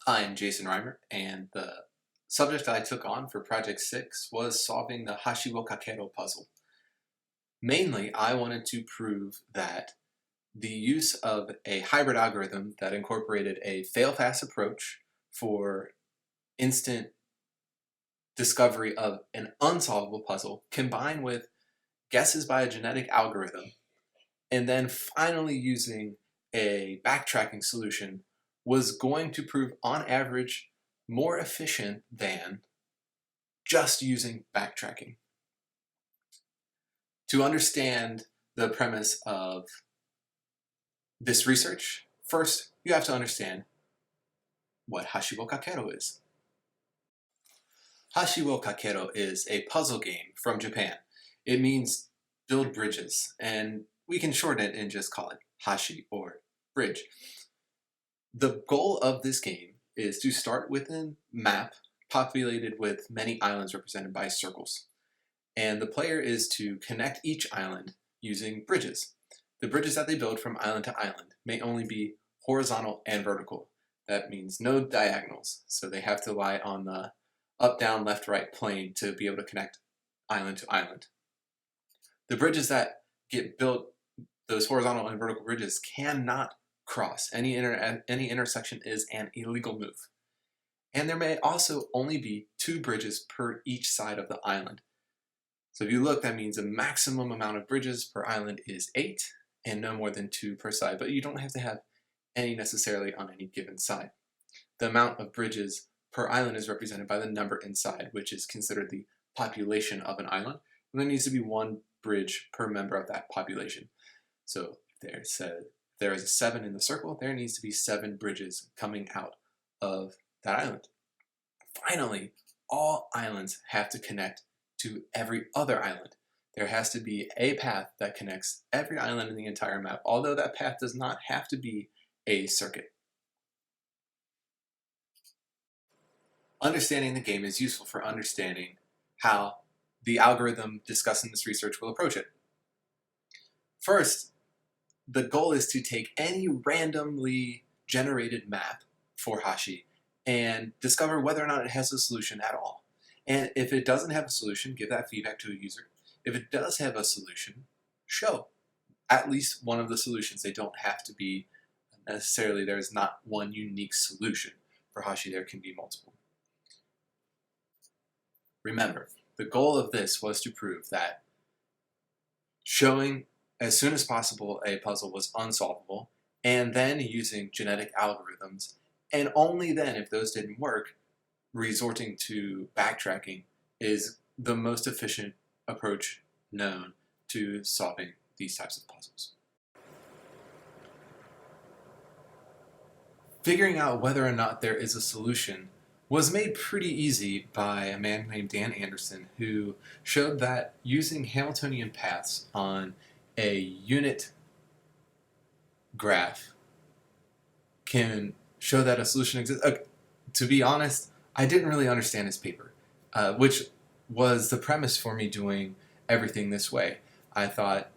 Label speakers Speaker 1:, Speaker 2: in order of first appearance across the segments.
Speaker 1: I'm Jason Reimer, and the subject I took on for Project 6 was solving the Hashiwokakero puzzle. Mainly, I wanted to prove that the use of a hybrid algorithm that incorporated a fail-fast approach for instant discovery of an unsolvable puzzle combined with guesses by a genetic algorithm, and then finally using a backtracking solution was going to prove on average more efficient than just using backtracking. To understand the premise of this research, first you have to understand what Hashiwokakero is. Hashiwokakero is a puzzle game from Japan. It means build bridges, and we can shorten it and just call it Hashi or bridge. The goal of this game is to start with a map populated with many islands represented by circles. And the player is to connect each island using bridges. The bridges that they build from island to island may only be horizontal and vertical. That means no diagonals, so they have to lie on the up, down, left, right plane to be able to connect island to island. The bridges that get built, those horizontal and vertical bridges, cannot cross. Any intersection is an illegal move. And there may also only be 2 bridges per each side of the island. So if you look, that means the maximum amount of bridges per island is 8 and no more than 2 per side, but you don't have to have any necessarily on any given side. The amount of bridges per island is represented by the number inside, which is considered the population of an island. And there needs to be 1 bridge per member of that population. So if there is a 7 in the circle, there needs to be 7 bridges coming out of that island. Finally, all islands have to connect to every other island. There has to be a path that connects every island in the entire map, although that path does not have to be a circuit. Understanding the game is useful for understanding how the algorithm discussed in this research will approach it. First, the goal is to take any randomly generated map for Hashi and discover whether or not it has a solution at all. And if it doesn't have a solution, give that feedback to a user. If it does have a solution, show at least one of the solutions. They don't have to be necessarily, there's not one unique solution. For Hashi, there can be multiple. Remember, the goal of this was to prove that showing as soon as possible a puzzle was unsolvable, and then using genetic algorithms, and only then, if those didn't work, resorting to backtracking is the most efficient approach known to solving these types of puzzles. Figuring out whether or not there is a solution was made pretty easy by a man named Dan Anderson, who showed that using Hamiltonian paths on a unit graph can show that a solution exists. To be honest, I didn't really understand his paper, which was the premise for me doing everything this way. I thought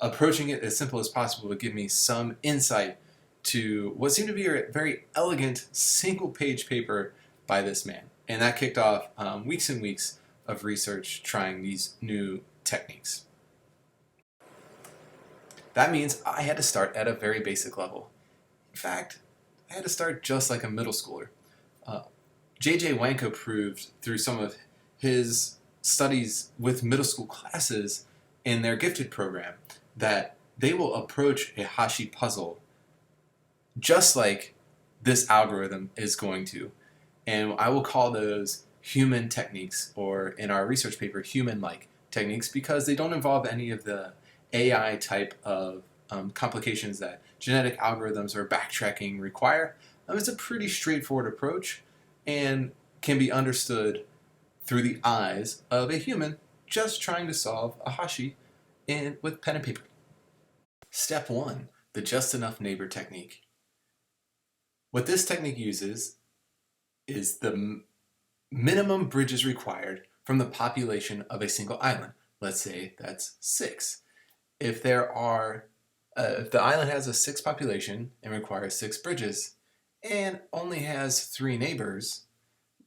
Speaker 1: approaching it as simple as possible would give me some insight to what seemed to be a very elegant single-page paper by this man. And that kicked off weeks and weeks of research trying these new techniques. That means I had to start at a very basic level. In fact, I had to start just like a middle schooler. J.J. Wanko proved through some of his studies with middle school classes in their gifted program that they will approach a Hashi puzzle just like this algorithm is going to. And I will call those human techniques, or in our research paper, human-like techniques, because they don't involve any of the AI type of complications that genetic algorithms or backtracking require. It's a pretty straightforward approach and can be understood through the eyes of a human just trying to solve a Hashi with pen and paper. Step 1, the just enough neighbor technique. What this technique uses is the minimum bridges required from the population of a single island. Let's say that's 6. If the island has a 6 population and requires 6 bridges, and only has 3 neighbors,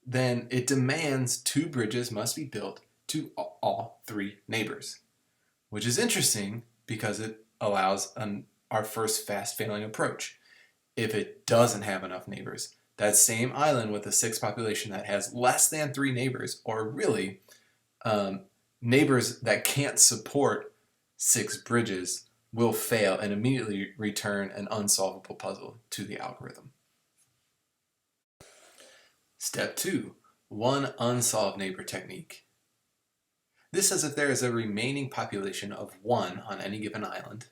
Speaker 1: then it demands 2 bridges must be built to all 3 neighbors, which is interesting because it allows our first fast failing approach. If it doesn't have enough neighbors, that same island with a 6 population that has less than 3 neighbors, or really neighbors that can't support 6 bridges, will fail and immediately return an unsolvable puzzle to the algorithm. Step 2, one unsolved neighbor technique. This says if there is a remaining population of 1 on any given island,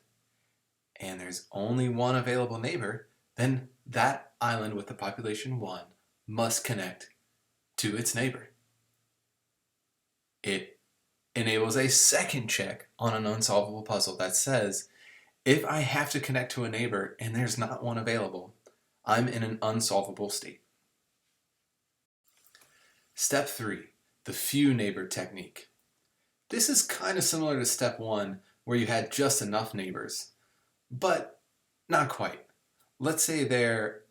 Speaker 1: and there's only 1 available neighbor, then that island with the population 1 must connect to its neighbor. It enables a second check on an unsolvable puzzle that says, if I have to connect to a neighbor and there's not one available, I'm in an unsolvable state. Step 3, the few neighbor technique. This is kind of similar to step 1, where you had just enough neighbors, but not quite. Let's say there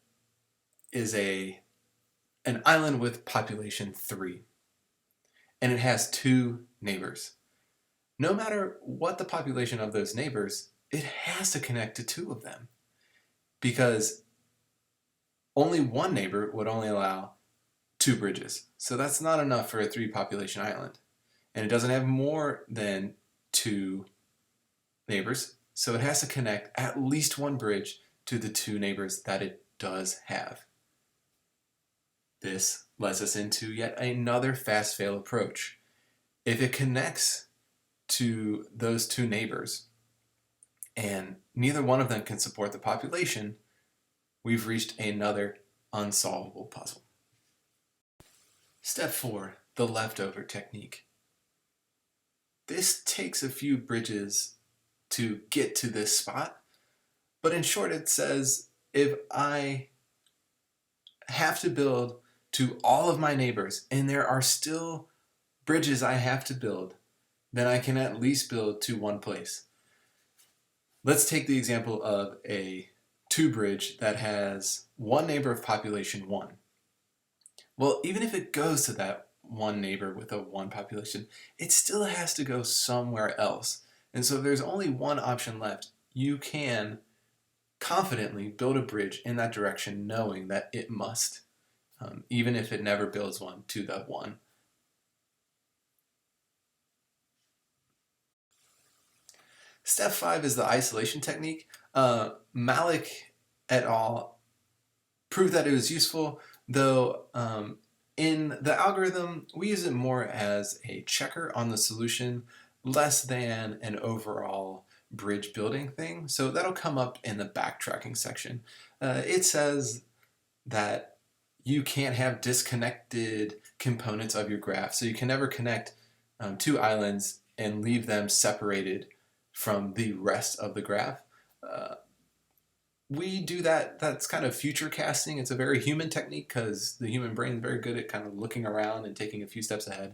Speaker 1: is an island with population 3, and it has 2 neighbors. No matter what the population of those neighbors, it has to connect to 2 of them, because only 1 neighbor would only allow 2 bridges. So that's not enough for a 3 population island. And it doesn't have more than 2 neighbors, so it has to connect at least 1 bridge to the 2 neighbors that it does have. This lets us into yet another fast fail approach. If it connects to those 2 neighbors and neither one of them can support the population, we've reached another unsolvable puzzle. Step 4, the leftover technique. This takes a few bridges to get to this spot, but in short it says if I have to build to all of my neighbors and there are still bridges I have to build, then I can at least build to one place. Let's take the example of a 2 bridge that has 1 neighbor of population 1. Well, even if it goes to that 1 neighbor with a 1 population, it still has to go somewhere else. And so if there's only 1 option left, you can confidently build a bridge in that direction knowing that it must, even if it never builds one to the 1. Step 5 is the isolation technique. Malik et al. Proved that it was useful, though in the algorithm, we use it more as a checker on the solution, less than an overall bridge building thing. So that'll come up in the backtracking section. It says that you can't have disconnected components of your graph. So you can never connect 2 islands and leave them separated from the rest of the graph. We do that. That's kind of future casting. It's a very human technique because the human brain is very good at kind of looking around and taking a few steps ahead.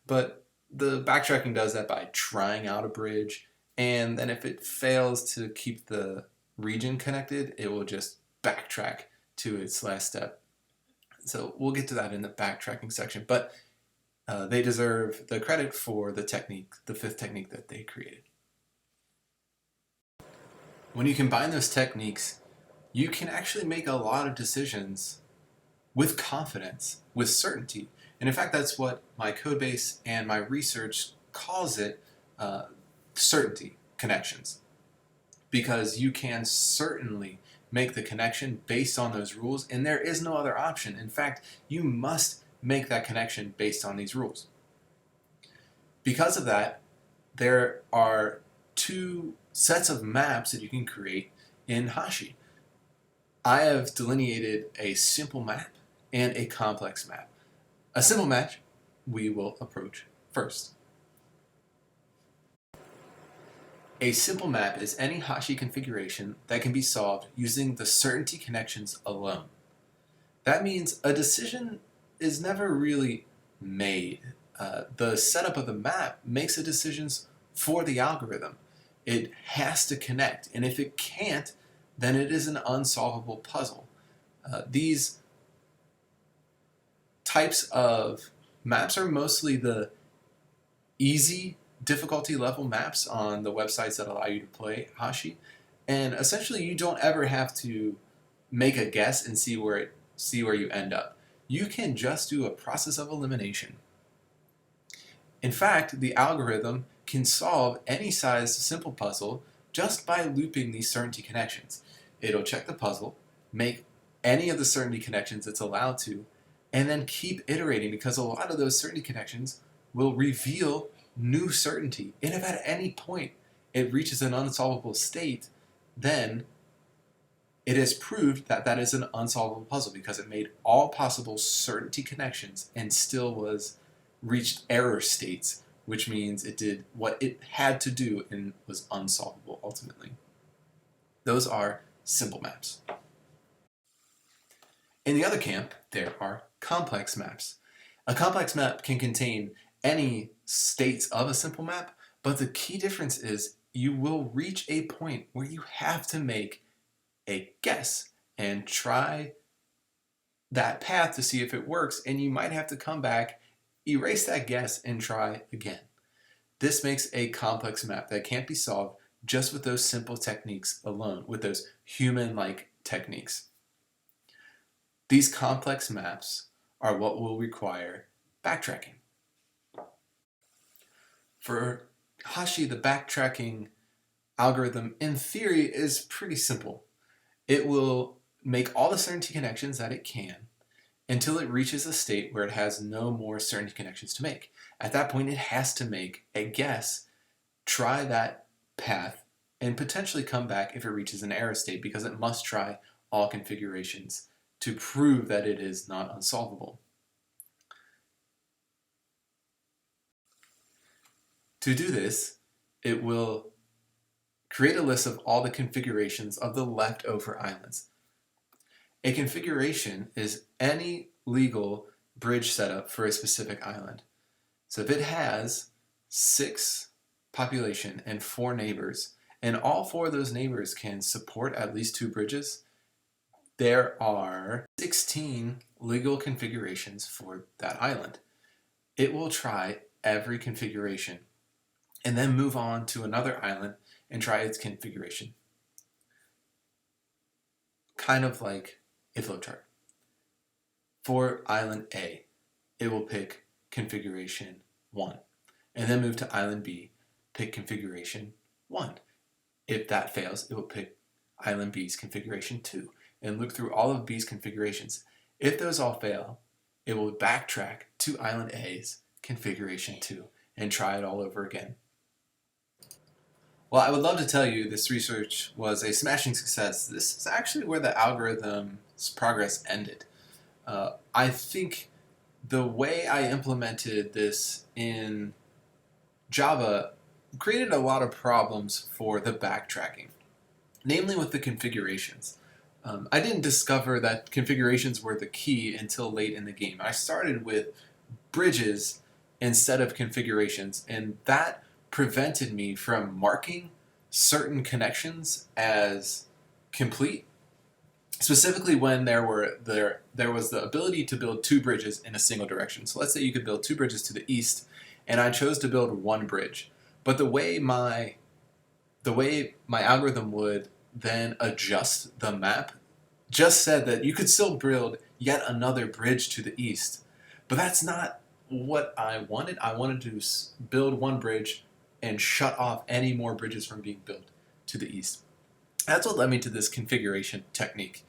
Speaker 1: But the backtracking does that by trying out a bridge, and then if it fails to keep the region connected, it will just backtrack to its last step. So we'll get to that in the backtracking section, but they deserve the credit for the technique, the 5th technique that they created. When you combine those techniques, you can actually make a lot of decisions with confidence, with certainty. And in fact, that's what my codebase and my research calls it, certainty connections. Because you can certainly make the connection based on those rules, and there is no other option. In fact, you must make that connection based on these rules. Because of that, there are 2 sets of maps that you can create in Hashi. I have delineated a simple map and a complex map. A simple map we will approach first. A simple map is any Hashi configuration that can be solved using the certainty connections alone. That means a decision is never really made. The setup of the map makes the decisions for the algorithm. It has to connect, and if it can't, then it is an unsolvable puzzle. These types of maps are mostly the easy difficulty level maps on the websites that allow you to play Hashi, and essentially you don't ever have to make a guess and see where you end up. You can just do a process of elimination. In fact, the algorithm can solve any size simple puzzle just by looping these certainty connections. It'll check the puzzle, make any of the certainty connections it's allowed to, and then keep iterating, because a lot of those certainty connections will reveal new certainty. And if at any point it reaches an unsolvable state, then it is proved that that is an unsolvable puzzle because it made all possible certainty connections and still reached error states, which means it did what it had to do and was unsolvable ultimately. Those are simple maps. In the other camp, there are complex maps. A complex map can contain any states of a simple map, but the key difference is you will reach a point where you have to make a guess and try that path to see if it works, and you might have to come back, erase that guess, and try again. This makes a complex map that can't be solved just with those simple techniques alone, with those human-like techniques. These complex maps are what will require backtracking. For Hashi, the backtracking algorithm, in theory, is pretty simple. It will make all the certainty connections that it can until it reaches a state where it has no more certainty connections to make. At that point, it has to make a guess, try that path, and potentially come back if it reaches an error state, because it must try all configurations to prove that it is not unsolvable. To do this, it will create a list of all the configurations of the leftover islands. A configuration is any legal bridge setup for a specific island. So if it has 6 population and 4 neighbors, and all 4 of those neighbors can support at least 2 bridges, there are 16 legal configurations for that island. It will try every configuration and then move on to another island and try its configuration. Kind of like a flowchart. For island A, it will pick configuration 1, and then move to island B, pick configuration 1. If that fails, it will pick island B's configuration 2, and look through all of B's configurations. If those all fail, it will backtrack to island A's configuration 2 and try it all over again. Well, I would love to tell you this research was a smashing success. This is actually where the algorithm's progress ended. I think the way I implemented this in Java created a lot of problems for the backtracking, namely with the configurations. I didn't discover that configurations were the key until late in the game. I started with bridges instead of configurations, and that prevented me from marking certain connections as complete, specifically when there was the ability to build 2 bridges in a single direction. So let's say you could build 2 bridges to the east, and I chose to build 1 bridge. But the way my algorithm would then adjust the map just said that you could still build yet another bridge to the east. But that's not what I wanted. I wanted to build 1 bridge and shut off any more bridges from being built to the east. That's what led me to this configuration technique.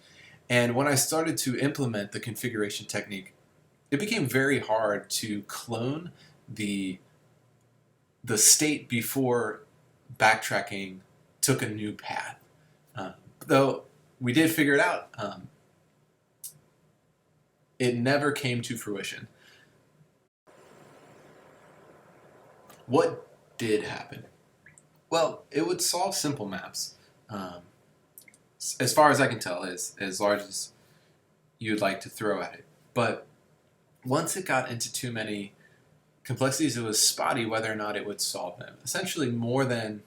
Speaker 1: And when I started to implement the configuration technique, it became very hard to clone the state before backtracking took a new path. Though we did figure it out, it never came to fruition. What did happen? Well, it would solve simple maps, as far as I can tell, as large as you'd like to throw at it. But once it got into too many complexities, it was spotty whether or not it would solve them. Essentially, more than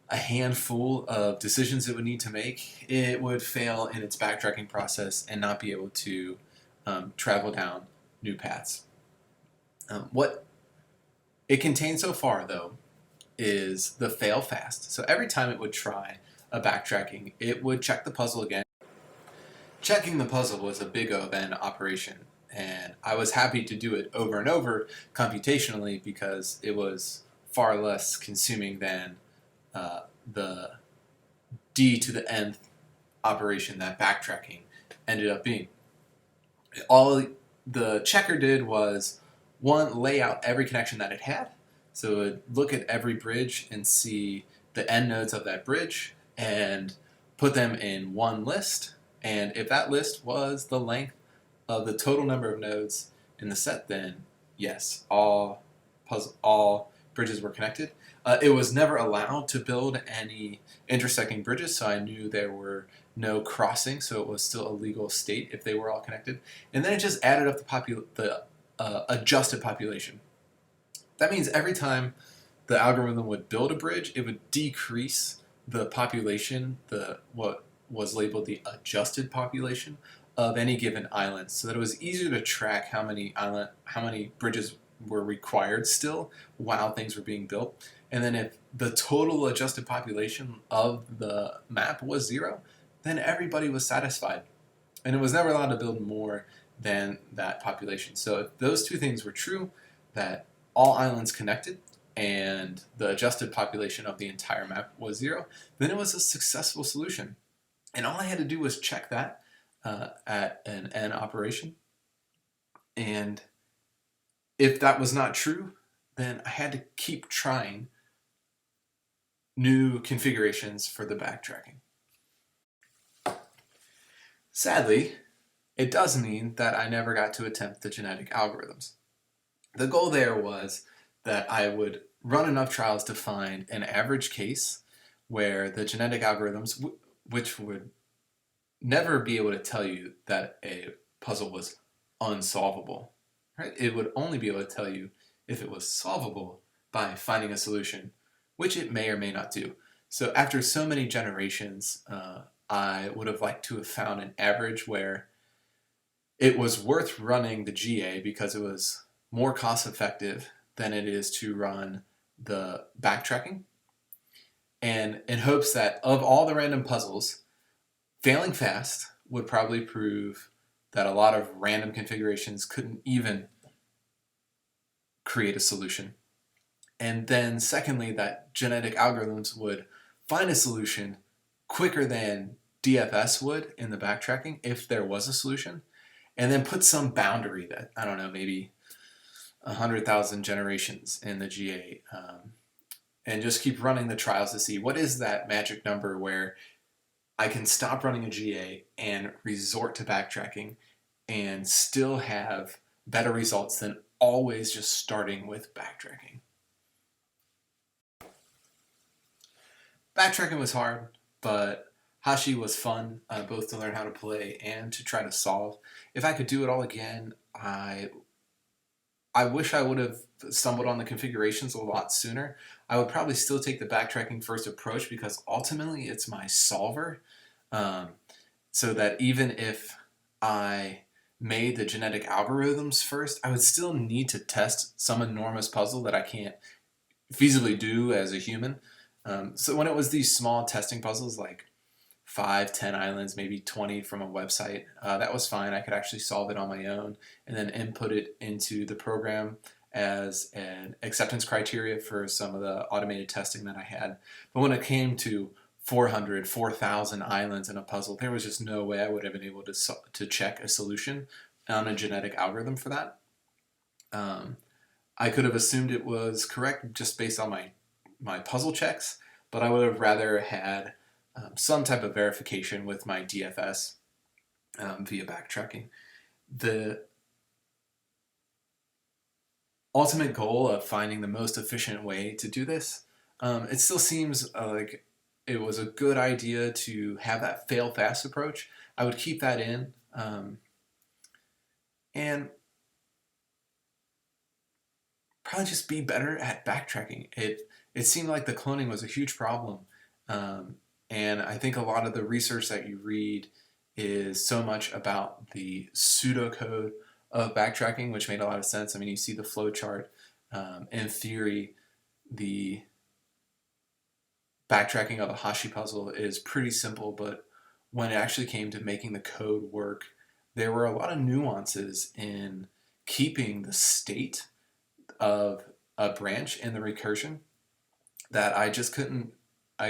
Speaker 1: a handful of decisions it would need to make, it would fail in its backtracking process and not be able to travel down new paths. What it contains so far, though, is the fail fast. So every time it would try a backtracking, it would check the puzzle again. Checking the puzzle was a big O then operation, and I was happy to do it over and over computationally because it was far less consuming than the d to the nth operation that backtracking ended up being. All the checker did was, one, lay out every connection that it had. So it would look at every bridge and see the end nodes of that bridge and put them in one list. And if that list was the length of the total number of nodes in the set, then yes, all bridges were connected. It was never allowed to build any intersecting bridges, so I knew there were no crossing, so it was still a legal state if they were all connected. And then it just added up the adjusted population. That means every time the algorithm would build a bridge, it would decrease the population, what was labeled the adjusted population of any given island, so that it was easier to track how many bridges were required still while things were being built. And then if the total adjusted population of the map was 0, then everybody was satisfied. And it was never allowed to build more than that population. So if those two things were true, that all islands connected and the adjusted population of the entire map was 0, then it was a successful solution. And all I had to do was check that at an N operation. And if that was not true, then I had to keep trying new configurations for the backtracking. Sadly, it does mean that I never got to attempt the genetic algorithms. The goal there was that I would run enough trials to find an average case where the genetic algorithms, which would never be able to tell you that a puzzle was unsolvable, right? It would only be able to tell you if it was solvable by finding a solution, which it may or may not do. So after so many generations, I would have liked to have found an average where it was worth running the GA because it was more cost effective than it is to run the backtracking. And in hopes that of all the random puzzles, failing fast would probably prove that a lot of random configurations couldn't even create a solution. And then secondly, that genetic algorithms would find a solution quicker than DFS would in the backtracking if there was a solution, and then put some boundary that, I don't know, maybe 100,000 generations in the GA, and just keep running the trials to see what is that magic number where I can stop running a GA and resort to backtracking and still have better results than always just starting with backtracking. Backtracking was hard, but Hashi was fun, both to learn how to play and to try to solve. If I could do it all again, I wish I would have stumbled on the configurations a lot sooner. I would probably still take the backtracking first approach because ultimately it's my solver. So that even if I made the genetic algorithms first, I would still need to test some enormous puzzle that I can't feasibly do as a human. So when it was these small testing puzzles like 5, 10 islands, maybe 20 from a website, that was fine. I could actually solve it on my own and then input it into the program as an acceptance criteria for some of the automated testing that I had. But when it came to 400, 4,000 islands in a puzzle, there was just no way I would have been able to check a solution on a genetic algorithm for that. I could have assumed it was correct just based on my puzzle checks, but I would have rather had some type of verification with my DFS via backtracking. The ultimate goal of finding the most efficient way to do this, it still seems like it was a good idea to have that fail fast approach. I would keep that in. And probably just be better at backtracking. It seemed like the cloning was a huge problem, And I think a lot of the research that you read is so much about the pseudocode of backtracking, which made a lot of sense. I mean, you see the flow chart. In theory, the backtracking of a Hashi puzzle is pretty simple, but when it actually came to making the code work, there were a lot of nuances in keeping the state of a branch in the recursion that I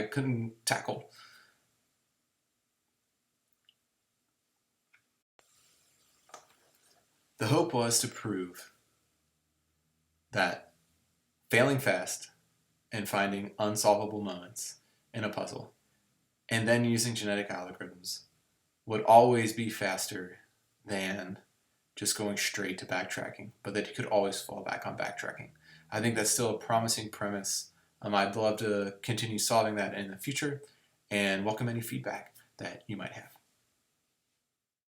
Speaker 1: couldn't tackle. The hope was to prove that failing fast and finding unsolvable moments in a puzzle and then using genetic algorithms would always be faster than just going straight to backtracking, but that you could always fall back on backtracking. I think that's still a promising premise. I'd love to continue solving that in the future and welcome any feedback that you might have.